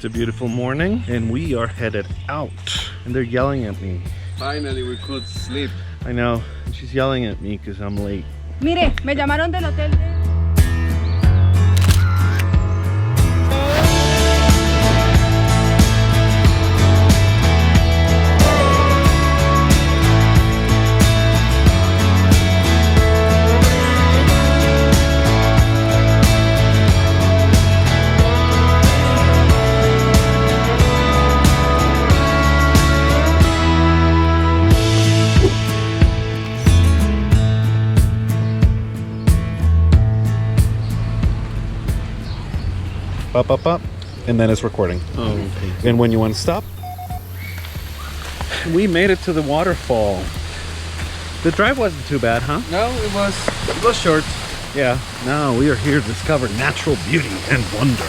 It's a beautiful morning and we are headed out. And they're yelling at me. Finally we could sleep. I know. She's yelling at me because I'm late. Mire, me llamaron del hotel. Up, and then it's recording. Oh, okay. And when you want to stop, we made it to the waterfall. The drive wasn't too bad, huh? No, it was short. Yeah. Now we are here to discover natural beauty and wonder.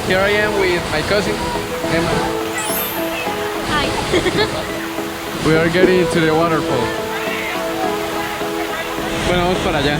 Here I am with my cousin, Emma. Hi. We are getting to the waterfall. Bueno, vamos para allá.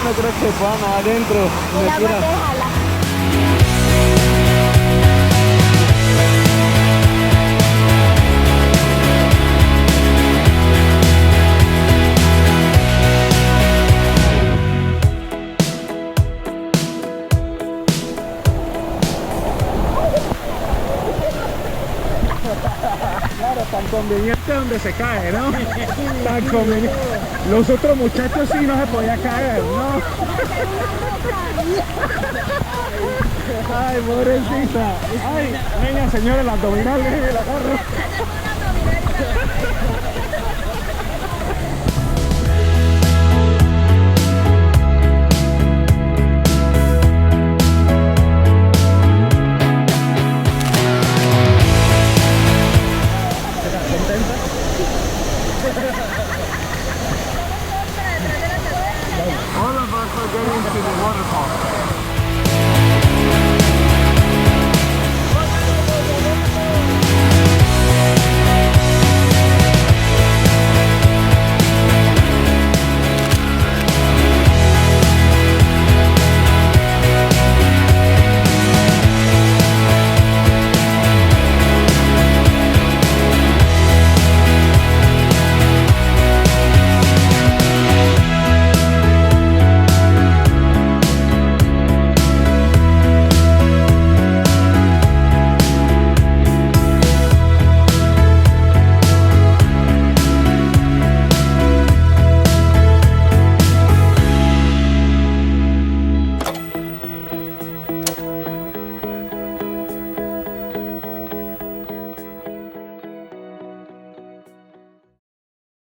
No creo que puedan adentro. Claro, tan conveniente donde se cae, ¿no? Tan conveniente. Los otros muchachos sí no se podía caer, ¿no? Ay, pobrecita. Ay, venga, señora, el abdominal, déjeme la agarro.